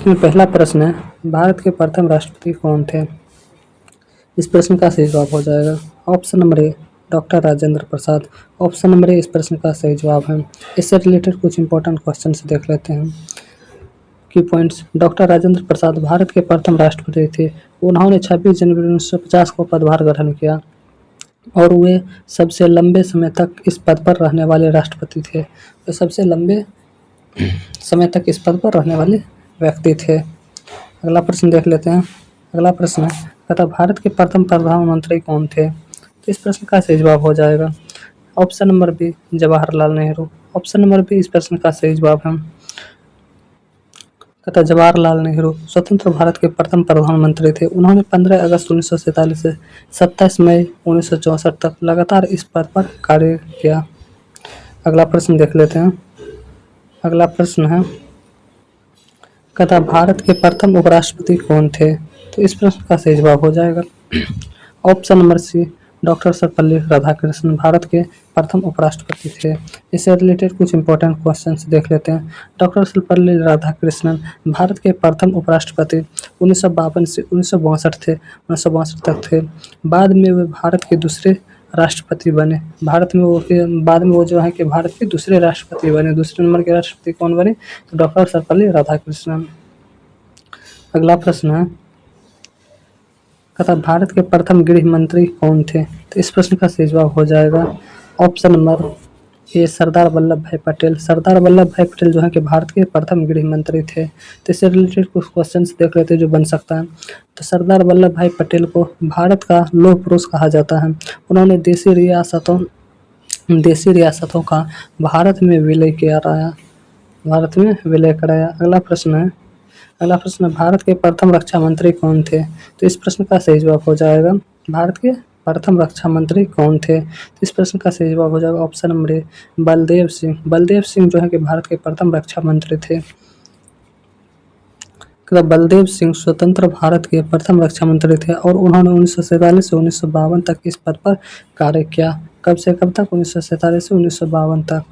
इसमें पहला प्रश्न है, भारत के प्रथम राष्ट्रपति कौन थे? इस प्रश्न का सही जवाब हो जाएगा option number A, doctor Rajendra Prasad. Option number A इस प्रश्न का सही जवाब है। इससे रिलेटेड कुछ इंपॉर्टेंट क्वेश्चन देख लेते हैं। की पॉइंट्स, डॉक्टर राजेंद्र प्रसाद भारत के प्रथम राष्ट्रपति थे। उन्होंने 26 जनवरी 1950 को पदभार ग्रहण किया और वे सबसे लंबे समय तक इस पद पर रहने वाले राष्ट्रपति थे। वे सबसे लंबे समय तक इस पद पर रहने वाले व्यक्ति थे। अगला प्रश्न देख लेते हैं। अगला प्रश्न है, तथा भारत के प्रथम प्रधानमंत्री कौन थे? तो इस प्रश्न का सही जवाब हो जाएगा option number B, Jawaharlal Nehru. Option number B इस प्रश्न का सही जवाब है। तथा जवाहरलाल नेहरू स्वतंत्र भारत के प्रथम प्रधानमंत्री थे। उन्होंने 15 अगस्त 1947 से 27 मई 1964 तक लगातार इस पद पर कार्य किया। अगला प्रश्न देख लेते हैं। अगला प्रश्न है, तथा भारत के प्रथम उपराष्ट्रपति कौन थे? तो इस प्रश्न का सही जवाब हो जाएगा option number C, doctor Sarvepalli Radhakrishnan Bharat के प्रथम उपराष्ट्रपति थे। इससे रिलेटेड कुछ इंपॉर्टेंट क्वेश्चंस देख लेते हैं। डॉक्टर सर्वपल्ली राधाकृष्णन भारत के प्रथम उपराष्ट्रपति 1952 से 1962 थे 1962 तक थे। बाद में वे भारत के दूसरे राष्ट्रपति बने। बाद में वो जो है कि भारत के दूसरे राष्ट्रपति बने। दूसरे नंबर के राष्ट्रपति कौन बने? तो डॉक्टर सर्वपल्ली राधाकृष्णन। अगला प्रश्न है, तथा भारत के प्रथम गृह मंत्री कौन थे? तो इस प्रश्न का सही जवाब हो जाएगा ऑप्शन नंबर ए, सरदार वल्लभ भाई पटेल। सरदार वल्लभ भाई पटेल जो है कि भारत के प्रथम गृह मंत्री थे। तो इससे रिलेटेड कुछ क्वेश्चंस देख लेते हैं जो बन सकता है। तो सरदार वल्लभ भाई पटेल को भारत का लौह पुरुष कहा जाता है। उन्होंने देशी रियासतों का भारत में विलय कराया। अगला प्रश्न है, भारत के प्रथम रक्षा मंत्री कौन थे? तो इस प्रश्न का सही जवाब हो जाएगा, भारत के प्रथम रक्षा मंत्री कौन थे? तो इस प्रश्न का सही जवाब हो जाएगा ऑप्शन नंबर ए, बलदेव सिंह। बलदेव सिंह जो है कि भारत के प्रथम रक्षा मंत्री थे। बलदेव सिंह स्वतंत्र भारत के प्रथम रक्षा मंत्री थे और उन्होंने 1947 से 1952 तक इस पद पर कार्य किया। कब से कब तक? 1947 से 1952 तक।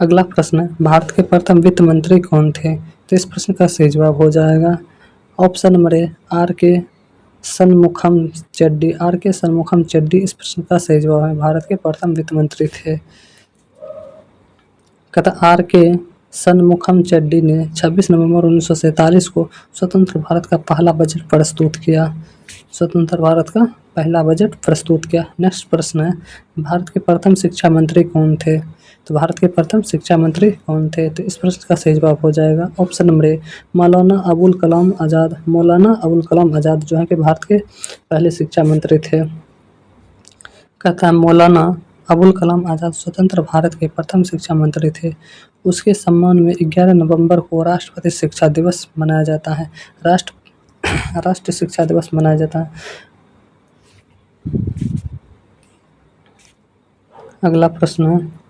अगला प्रश्न है, भारत के प्रथम वित्त मंत्री कौन थे? तो इस प्रश्न का सही जवाब हो जाएगा ऑप्शन नंबर ए, आर के सनमुखम चेड्डी। इस प्रश्न का सही जवाब है। भारत के प्रथम वित्त मंत्री थे। आर के सनमुखम चेड्डी ने 26 नवंबर 1947 को स्वतंत्र भारत का पहला बजट प्रस्तुत किया। नेक्स्ट प्रश्न है, भारत के प्रथम शिक्षा मंत्री कौन थे? तो भारत के प्रथम शिक्षा मंत्री कौन थे? तो इस प्रश्न का सही जवाब हो जाएगा ऑप्शन नंबर ए, मौलाना अबुल कलाम आज़ाद जो है कि भारत के पहले शिक्षा मंत्री थे। मौलाना अबुल कलाम आज़ाद स्वतंत्र भारत के प्रथम शिक्षा मंत्री थे। उसके सम्मान में 11 नवंबर को राष्ट्रीय शिक्षा दिवस मनाया जाता है। राष्ट्रीय शिक्षा दिवस मनाया जाता है। अगला प्रश्न है,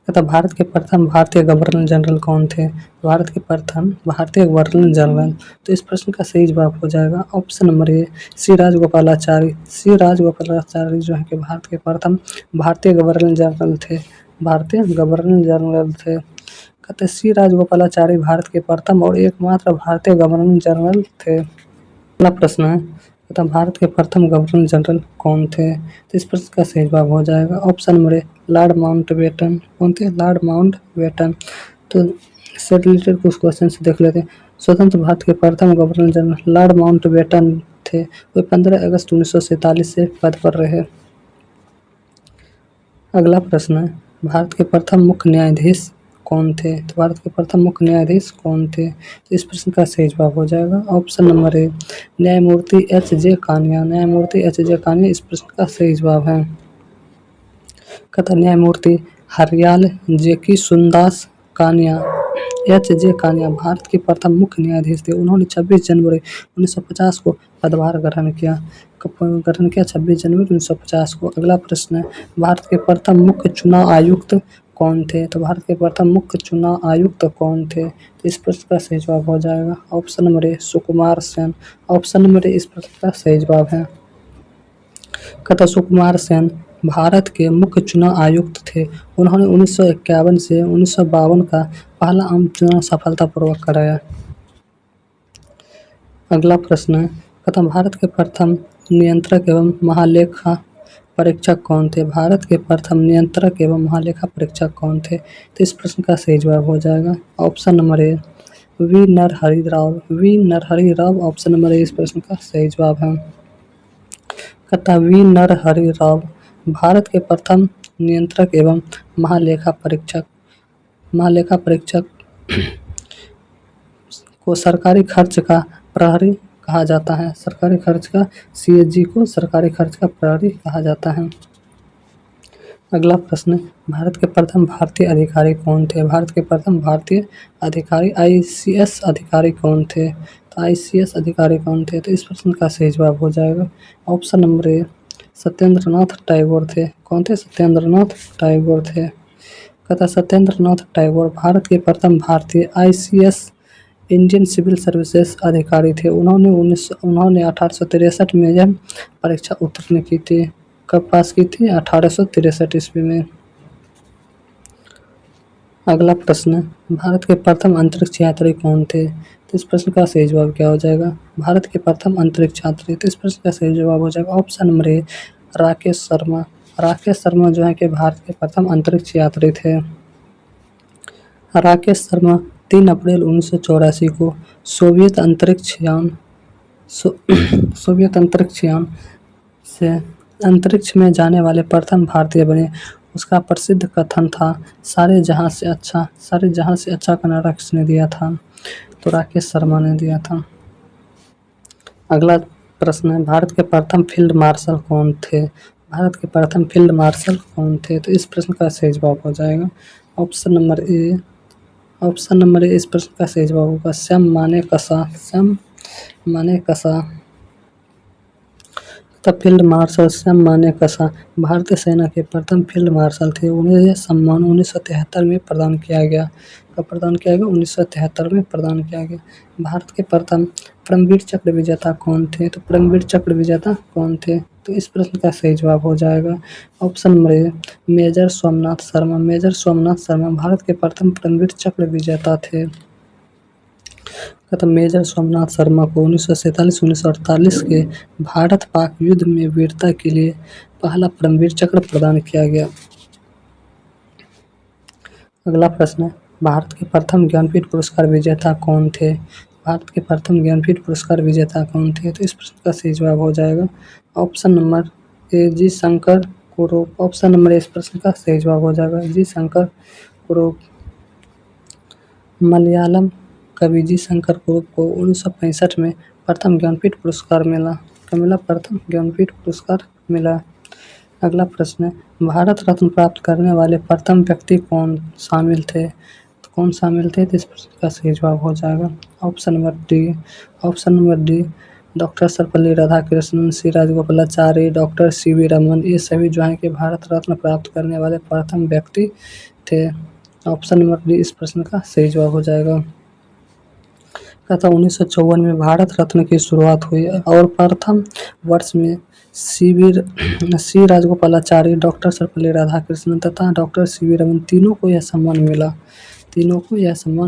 भारत के प्रथम भारतीय गवर्नर जनरल कौन थे? भारत के प्रथम भारतीय गवर्नर जनरल। तो इस प्रश्न का सही जवाब हो जाएगा ऑप्शन नंबर ए, सी राजगोपालाचारी जो है कि भारत के प्रथम भारतीय गवर्नर जनरल थे। सी राजगोपालाचारी भारत के प्रथम और एकमात्र भारतीय गवर्नर जनरल थे। अगला प्रश्न है, भारत के प्रथम गवर्नर जनरल कौन थे? तो इस प्रश्न का सही जवाब हो जाएगा ऑप्शन नंबर ए, लॉर्ड माउंटबेटन। कौन थे? Lord Mountbatten. तो इससे रिलेटेड कुछ क्वेश्चन देख लेते हैं। स्वतंत्र भारत के प्रथम गवर्नर जनरल लॉर्ड माउंटबेटन थे। वे 15 अगस्त 1947 से पद पर रहे। अगला प्रश्न है, भारत के प्रथम मुख्य न्यायाधीश कौन थे? तो भारत के प्रथम मुख्य न्यायाधीश कौन थे? तो इस प्रश्न का सही जवाब हो जाएगा ऑप्शन नंबर ए, न्यायमूर्ति एच.जे. कानिया इस प्रश्न का सही जवाब है। न्यायमूर्ति हरियाल जेकी सुंदास कानिया एच.जे. कानिया भारत के प्रथम मुख्य न्यायाधीश थे। उन्होंने 26 जनवरी 1950 को पदभार ग्रहण किया 26 जनवरी 1950 को। अगला प्रश्न है, भारत के प्रथम मुख्य चुनाव आयुक्त कौन थे? तो भारत के प्रथम मुख्य चुनाव आयुक्त कौन थे? तो इस प्रश्न का सही जवाब हो जाएगा ऑप्शन नंबर ए, सुकुमार सेन। इस प्रश्न का सही जवाब है। सुकुमार सेन भारत के मुख्य चुनाव आयुक्त थे। उन्होंने 1951 से 1952 का पहला आम चुनाव सफलतापूर्वक कराया। अगला प्रश्न है, कहता भारत के प्रथम नियंत्रक एवं महालेखा परीक्षक कौन थे? भारत के प्रथम नियंत्रक एवं महालेखा परीक्षक कौन थे? तो इस प्रश्न का सही जवाब हो जाएगा option number A, V Narahari Rao. V Narahari Rao option number A इस प्रश्न का सही जवाब है। कहता वी नरहरि राव भारत के प्रथम नियंत्रक एवं महालेखा परीक्षक को सरकारी खर्च का प्रहरी कहा जाता है। सरकारी खर्च का सीएजी को सरकारी खर्च का प्रहरी कहा जाता है। अगला प्रश्न, भारत के प्रथम भारतीय अधिकारी कौन थे? भारत के प्रथम भारतीय अधिकारी आईसीएस अधिकारी कौन थे? तो आईसीएस अधिकारी कौन थे? तो इस प्रश्न का सही जवाब हो जाएगा ऑप्शन नंबर ए, सत्येंद्रनाथ टैगोर थे। कौन थे? सत्येंद्रनाथ टैगोर थे। कहता सत्येंद्रनाथ टैगोर भारत के प्रथम भारतीय आईसीएस इंडियन सिविल सर्विसेज अधिकारी थे। उन्होंने 1863 में यह परीक्षा उत्तीर्ण की थी। कब पास की थी? 1863 ईस्वी में। अगला प्रश्न, भारत के प्रथम अंतरिक्ष यात्री कौन थे? तो इस प्रश्न का सही जवाब क्या हो जाएगा? भारत के प्रथम अंतरिक्ष यात्री, तो इस प्रश्न का सही जवाब हो जाएगा ऑप्शन नंबर ए, राकेश शर्मा। राकेश शर्मा जो है कि भारत के प्रथम अंतरिक्ष यात्री थे। राकेश शर्मा 3 अप्रैल 1984 को सोवियत अंतरिक्ष यान से अंतरिक्ष में जाने वाले प्रथम भारतीय बने। उसका प्रसिद्ध कथन था, सारे जहां से अच्छा का नारा किसने दिया था? तो राकेश शर्मा ने दिया था। अगला प्रश्न है, भारत के प्रथम फील्ड मार्शल कौन थे? भारत के प्रथम फील्ड मार्शल कौन थे? तो इस प्रश्न का सही जवाब हो जाएगा ऑप्शन नंबर ए इस प्रश्न का सही जवाब होगा श्याम मानेकशॉ। तब फील्ड मार्शल श्याम मानेकशॉ भारतीय सेना के प्रथम फील्ड मार्शल थे। उन्हें यह सम्मान 1973 में प्रदान किया गया। कब प्रदान किया गया? 1973 में प्रदान किया गया। भारत के प्रथम परमवीर चक्र विजेता कौन थे? तो परमवीर चक्र विजेता कौन थे? तो इस प्रश्न का सही जवाब हो जाएगा option number A, major Somnath Sharma. Major Somnath Sharma Bharat के प्रथम परमवीर चक्र विजेता थे। कहता मेजर सोमनाथ शर्मा को 1947-1948 के भारत पाक युद्ध में वीरता के लिए पहला परमवीर चक्र प्रदान किया गया। अगला प्रश्न है, भारत के प्रथम ज्ञानपीठ पुरस्कार विजेता कौन थे? भारत के प्रथम ज्ञानपीठ पुरस्कार विजेता कौन थे? तो इस प्रश्न का सही जवाब हो जाएगा ऑप्शन नंबर ए, जी शंकर कुरूप। ऑप्शन नंबर ए इस प्रश्न का सही जवाब हो जाएगा जी शंकर कुरूप। मलयालम कवि जी शंकर कुरूप को 1965 में प्रथम ज्ञानपीठ पुरस्कार मिला। कब मिला? प्रथम ज्ञानपीठ पुरस्कार मिला। अगला प्रश्न है, भारत रत्न प्राप्त करने वाले प्रथम व्यक्ति कौन शामिल थे? तो कौन शामिल थे? तो इस प्रश्न का सही जवाब हो जाएगा option number D, doctor Sarvepalli Radhakrishnan, C Rajagopalachari, doctor CV Raman. ये सभी जो हैं कि भारत रत्न प्राप्त करने वाले प्रथम व्यक्ति थे। ऑप्शन नंबर डी इस प्रश्न का सही जवाब हो जाएगा। कहता 1954 में भारत रत्न की शुरुआत हुई और प्रथम वर्ष में सी राजगोपालाचारी, डॉक्टर सर्वपल्ली राधाकृष्णन तथा डॉक्टर सीवी रमन तीनों को यह सम्मान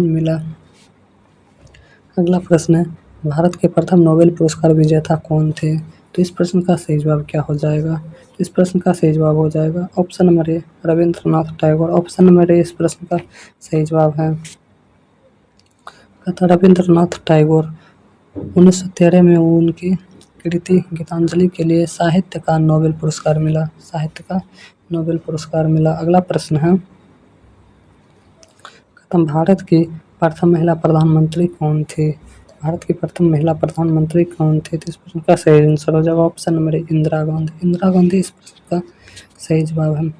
मिला। अगला प्रश्न है, भारत के प्रथम नोबेल पुरस्कार विजेता कौन थे? तो इस प्रश्न का सही जवाब क्या हो जाएगा? इस प्रश्न का सही जवाब हो जाएगा option number A, Rabindranath Tagore. Option number A इस प्रश्न का सही जवाब है। कहता रविंद्रनाथ टैगोर 1913 में उनकी कृति गीतांजलि के लिए साहित्य का नोबेल पुरस्कार मिला। अगला प्रश्न है, कहता भारत की प्रथम महिला प्रधानमंत्री कौन थी? भारत की प्रथम महिला प्रधानमंत्री कौन थी? तो इस प्रश्न का सही आंसर हो जाएगा ऑप्शन नंबर ए, इंदिरा गांधी इस प्रश्न का सही जवाब है।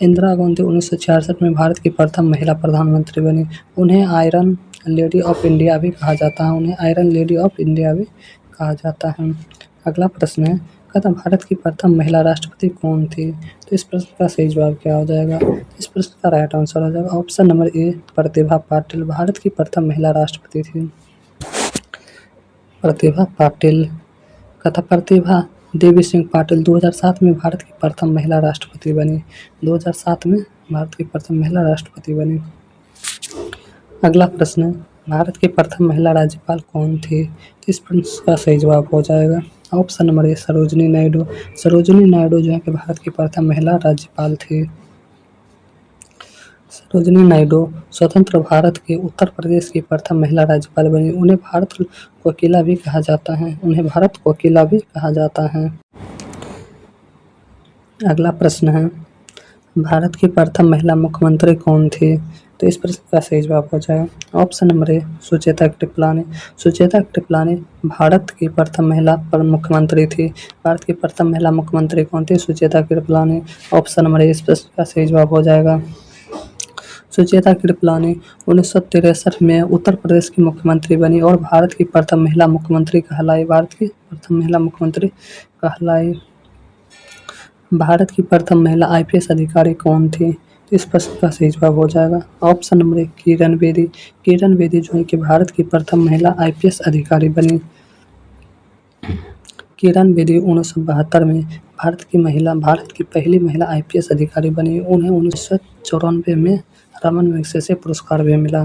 इंदिरा गांधी 1966 में भारत की प्रथम महिला प्रधानमंत्री बनी। उन्हें आयरन लेडी ऑफ इंडिया भी कहा जाता है। अगला प्रश्न है, कहता भारत की प्रथम महिला राष्ट्रपति कौन थी? तो इस प्रश्न का सही जवाब क्या हो जाएगा? इस प्रश्न का राइट आंसर हो जाएगा ऑप्शन नंबर ए, प्रतिभा पाटिल भारत की प्रथम महिला राष्ट्रपति थी। प्रतिभा पाटिल। कहता प्रतिभा देवी सिंह पाटिल 2007 में भारत की प्रथम महिला राष्ट्रपति बनी। 2007 में भारत की प्रथम महिला राष्ट्रपति बनी। अगला प्रश्न है, भारत की प्रथम महिला राज्यपाल कौन थी? तो इस प्रश्न का सही जवाब हो जाएगा ऑप्शन नंबर ए सरोजिनी नायडू। सरोजिनी नायडू जो है कि भारत की प्रथम महिला राज्यपाल थी। सरोजिनी नायडू स्वतंत्र भारत के उत्तर प्रदेश की प्रथम महिला राज्यपाल बनी। उन्हें भारत कोकिला भी कहा जाता है। उन्हें भारत कोकिला भी कहा जाता है। अगला प्रश्न है, भारत की प्रथम महिला मुख्यमंत्री कौन थी? तो इस प्रश्न का सही जवाब हो जाएगा ऑप्शन नंबर ए सुचेता कृपलानी। सुचेता कृपलानी भारत की प्रथम महिला मुख्यमंत्री थी। भारत की प्रथम महिला मुख्यमंत्री कौन थी? Sucheta Kripalani. Option number A इस प्रश्न का सही जवाब हो जाएगा। सुचेता कृपलानी 1963 में उत्तर प्रदेश की मुख्यमंत्री बनी और भारत की प्रथम महिला मुख्यमंत्री कहलाई। भारत की प्रथम महिला मुख्यमंत्री कहलाई। भारत की प्रथम महिला आईपीएस अधिकारी कौन थी? तो इस प्रश्न का सही जवाब हो जाएगा ऑप्शन नंबर ए किरण बेदी। किरण बेदी जो है कि भारत की प्रथम महिला आईपीएस अधिकारी बनी। किरण बेदी 1972 में भारत की पहली महिला आईपीएस अधिकारी बनी। उन्हें 1994 में रमन मैग्सेसे पुरस्कार भी मिला।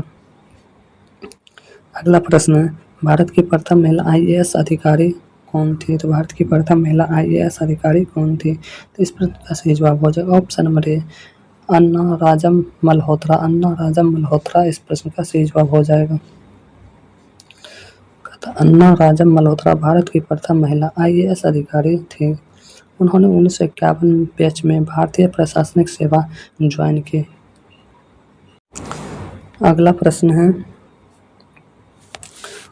अगला प्रश्न है, भारत की प्रथम महिला आईएएस अधिकारी कौन थी? तो भारत की प्रथम महिला आईएएस अधिकारी कौन थी? तो इस प्रश्न का सही जवाब हो जाएगा ऑप्शन नंबर ए अन्ना राजम मल्होत्रा। अन्ना राजम मल्होत्रा इस प्रश्न का सही जवाब हो जाएगा। अन्ना राजम मल्होत्रा भारत की प्रथम महिला आईएएस अधिकारी थी। उन्होंने 1951 बैच में भारतीय प्रशासनिक सेवा ज्वाइन की। अगला प्रश्न है,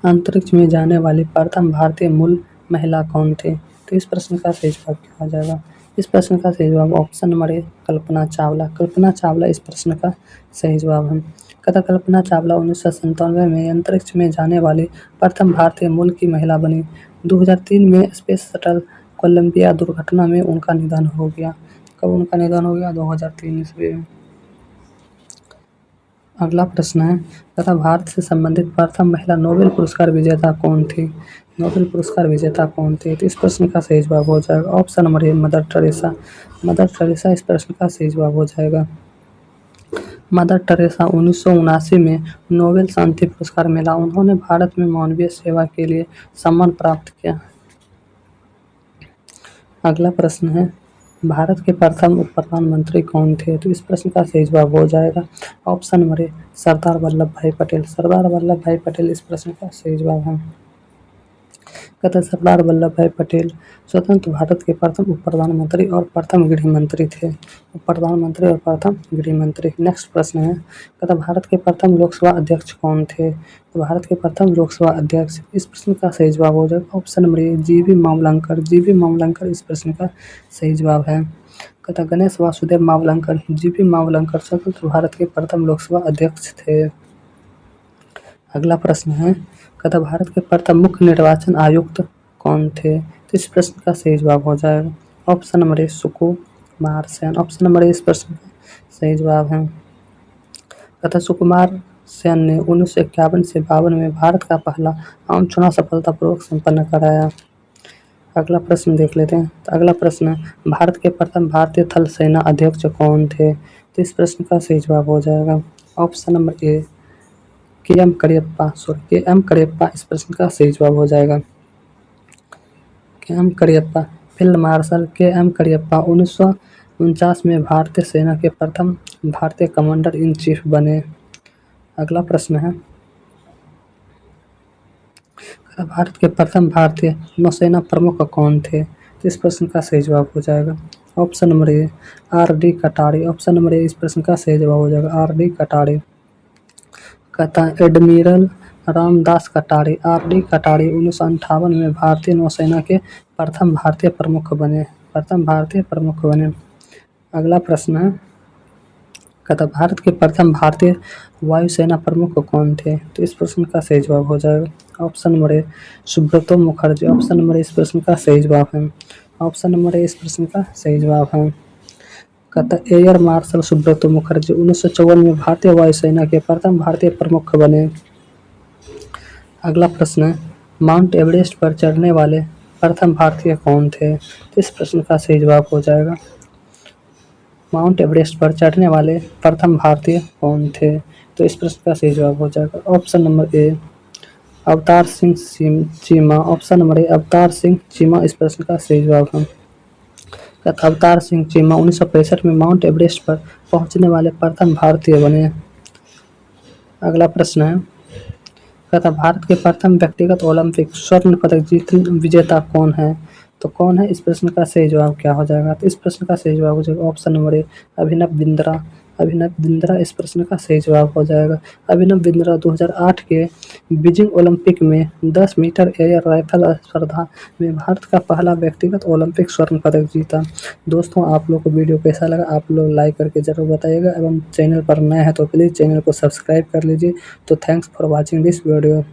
अंतरिक्ष में जाने वाली प्रथम भारतीय मूल महिला कौन थी? तो इस प्रश्न का सही जवाब क्या हो जाएगा? इस प्रश्न का सही जवाब ऑप्शन नंबर ए कल्पना चावला। कल्पना चावला इस प्रश्न का सही जवाब है। कल्पना चावला 1997 में अंतरिक्ष में जाने वाली प्रथम भारतीय मूल की महिला बनी। 2003 में स्पेस शटल कोलंबिया दुर्घटना में उनका निधन हो गया। कब उनका निधन हो गया? 2003 ईस्वी में। अगला प्रश्न है, तथा भारत से संबंधित प्रथम महिला नोबेल पुरस्कार विजेता कौन थी? नोबेल पुरस्कार विजेता कौन थी? तो इस प्रश्न का सही जवाब हो जाएगा option number a mother Teresa. Mother Teresa इस प्रश्न का सही जवाब हो जाएगा। मदर टेरेसा 1979 में नोबेल शांति पुरस्कार मिला। उन्होंने भारत में मानवीय सेवा के लिए सम्मान प्राप्त किया। अगला प्रश्न है, भारत के प्रथम उप प्रधानमंत्री कौन थे? तो इस प्रश्न का सही जवाब हो जाएगा ऑप्शन नंबर ए सरदार वल्लभ भाई पटेल। सरदार वल्लभ भाई पटेल इस प्रश्न का सही जवाब है। सरदार वल्लभ भाई पटेल स्वतंत्र भारत के प्रथम उप प्रधानमंत्री और प्रथम गृह मंत्री थे। उप प्रधानमंत्री और प्रथम गृह मंत्री। नेक्स्ट प्रश्न है, भारत के प्रथम लोकसभा अध्यक्ष कौन थे? तो भारत के प्रथम लोकसभा अध्यक्ष इस प्रश्न का सही जवाब हो जाएगा ऑप्शन नंबर ए जीवी मावलंकर। जीवी मावलंकर इस प्रश्न का सही जवाब है। गणेश वासुदेव मावलंकर। जीवी मावलंकर स्वतंत्र भारत के प्रथम लोकसभा अध्यक्ष थे। अगला प्रश्न है, भारत के प्रथम मुख्य निर्वाचन आयुक्त कौन थे? तो इस प्रश्न का सही जवाब हो जाएगा option number A Sukumar Sen. Option number A इस प्रश्न का सही जवाब है। सुकुमार सेन ने 1951 से 52 में भारत का पहला आम चुनाव सफलतापूर्वक संपन्न कराया। अगला प्रश्न देख लेते हैं। तो अगला प्रश्न है, भारत के प्रथम भारतीय थल सेना अध्यक्ष कौन थे? तो इस प्रश्न का सही जवाब हो जाएगा ऑप्शन नंबर ए के एम करियप्पा इस प्रश्न का सही जवाब हो जाएगा। के एम करियप्पा फील्ड मार्शल के एम करियप्पा 1949 में भारतीय सेना के प्रथम भारतीय कमांडर इन चीफ बने। अगला प्रश्न है, भारत के प्रथम भारतीय नौसेना प्रमुख कौन थे? तो इस प्रश्न का सही जवाब हो जाएगा option number A R D कटारी। ऑप्शन नंबर ए इस प्रश्न का सही जवाब हो जाएगा आर डी कटारी। एडमिरल रामदास कटारी। आर डी कटारी 1958 में भारतीय नौसेना के प्रथम भारतीय प्रमुख बने। अगला प्रश्न है, भारत के प्रथम भारतीय वायुसेना प्रमुख कौन थे? तो इस प्रश्न का सही जवाब हो जाएगा option number A Subroto Mukherjee. Option number A इस प्रश्न का सही जवाब है। ऑप्शन नंबर ए इस प्रश्न का सही जवाब है। एयर मार्शल सुब्रतो मुखर्जी 1954 में भारतीय वायुसेना के प्रथम भारतीय प्रमुख बने। अगला प्रश्न है, माउंट एवरेस्ट पर चढ़ने वाले प्रथम भारतीय कौन थे? तो इस प्रश्न का सही जवाब हो जाएगा माउंट एवरेस्ट पर चढ़ने वाले प्रथम भारतीय कौन थे? तो इस प्रश्न का सही जवाब हो जाएगा ऑप्शन नंबर ए अवतार सिंह चीमा। ऑप्शन नंबर ए अवतार सिंह चीमा इस प्रश्न का सही जवाब है। अवतार सिंह चीमा 1965 में माउंट एवरेस्ट पर पहुंचने वाले प्रथम भारतीय बने। अगला प्रश्न है कहता भारत के प्रथम व्यक्तिगत ओलंपिक स्वर्ण पदक विजेता कौन है? तो कौन है इस प्रश्न का सही जवाब क्या हो जाएगा? तो इस प्रश्न का सही जवाब हो जाएगा ऑप्शन नंबर ए अभिनव बिंद्रा। अभिनव बिंद्रा इस प्रश्न का सही जवाब हो जाएगा। अभिनव बिंद्रा 2008 के बीजिंग ओलंपिक में 10 मीटर एयर राइफल स्पर्धा में भारत का पहला व्यक्तिगत ओलंपिक स्वर्ण पदक जीता। दोस्तों आप लोग को वीडियो कैसा लगा आप लोग लाइक करके ज़रूर बताइएगा एवं चैनल पर नए हैं तो प्लीज़ चैनल को सब्सक्राइब कर लीजिए। तो thanks for watching this video.